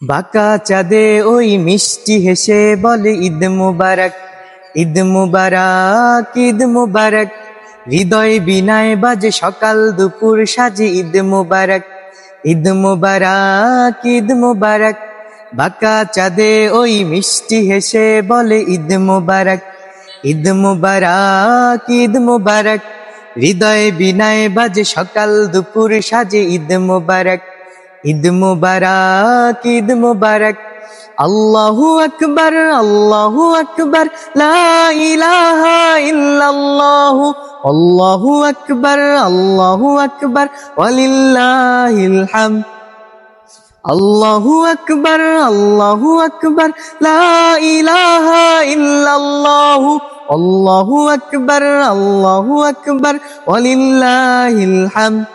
বাঁকা চাঁদে ওই মিষ্টি হেসে বলে ঈদ মুবারক, ঈদ মুবারক, ঈদ মুবারক। হৃদয় বিনায় বাজে সকাল দুপুর সাজে ঈদ মুবারক, ঈদ মুবারক, ঈদ মুবারক। বাঁকা চাঁদে ওই মিষ্টি হেসে বলে ঈদ মুবারক, ঈদ মুবারক, ঈদ মুবারক। হৃদয় বিনায় বাজে সকাল দুপুর সাজে ঈদ মুবারক, ঈদ মুবারক, ঈদ মুবারক। আল্লাহু আকবার, আল্লাহু আকবার, লা ইলাহা ইল্লাল্লাহু, আল্লাহু আকবার, আল্লাহু আকবার, ওয়ালিল্লাহিল হামদ। আল্লাহু আকবার, আল্লাহু আকবার, লা ইলাহা ইল্লাল্লাহু, আল্লাহু আকবার, আল্লাহু আকবার, ওয়ালিল্লাহিল হামদ।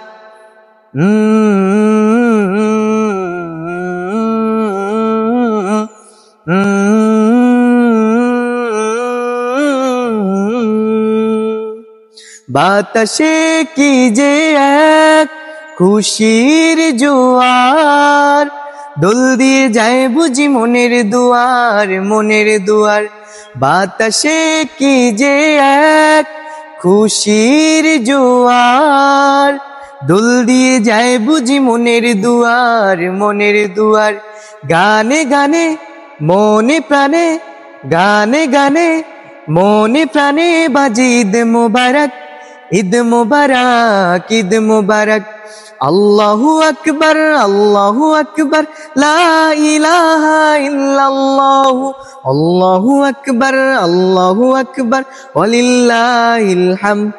বাতাসে কি যে এক খুশির জোয়ার, দোল দিয়ে যায় বুঝি মনের দুয়ার, মনের দুয়ার। বাতাসে কি যে এক খুশির জোয়ার, দোল দিয়ে যায় বুঝি মনের দুয়ার, মনের দুয়ার। গানে গানে মনে প্রাণে, গানে গানে মনে প্রাণে বাজে ঈদ মুবারক, ঈদ মুবারক, ঈদ মুবারক। আল্লাহু আকবার, আল্লাহু আকবার, লা ইলাহা ইল্লাল্লাহু, আল্লাহু আকবার, আল্লাহু আকবার, ওয়ালিল্লাহিল হামদ।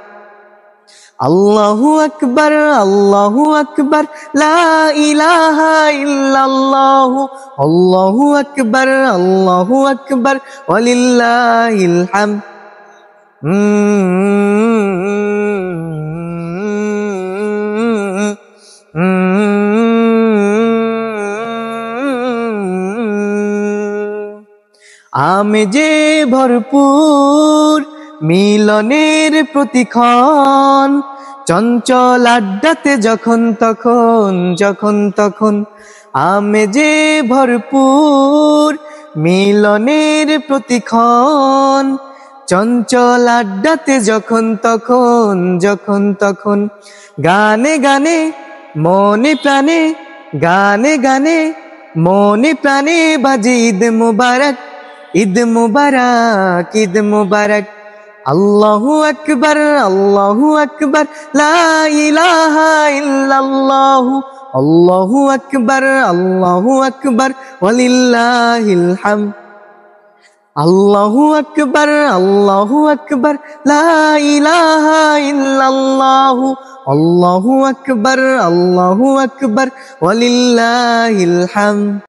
আল্লাহু আকবার, আল্লাহু আকবার, লা ইলাহা ইল্লাল্লাহু, আল্লাহু আকবার, আল্লাহু আকবার, ওয়ালিল্লাহিল হামদ। আমেজে ভরপুর মিলনের প্রতিক্ষণ, চঞ্চল আড্ডাতে যখন তখন, যখন তখন। আমেজে ভরপুর মিলনের প্রতিক্ষণ, চঞ্চল আড্ডাতে যখন তখন, যখন তখন। গানে গানে মনে প্রাণে, গানে গানে মনে প্রাণে বাজে ঈদ মুবারক, ঈদ মুবারক, ঈদ মুবারক। আল্লাহু আকবার, আল্লাহু আকবার, লা ইলাহা ইল্লাল্লাহু, আল্লাহু আকবার, আল্লাহু আকবার, ওয়ালিল্লাহিল হামদ। আল্লাহু আকবার, আল্লাহু আকবার, লা ইলাহা ইল্লাল্লাহু, আল্লাহু আকবার, আল্লাহু আকবার, ওয়ালিল্লাহিল হামদ।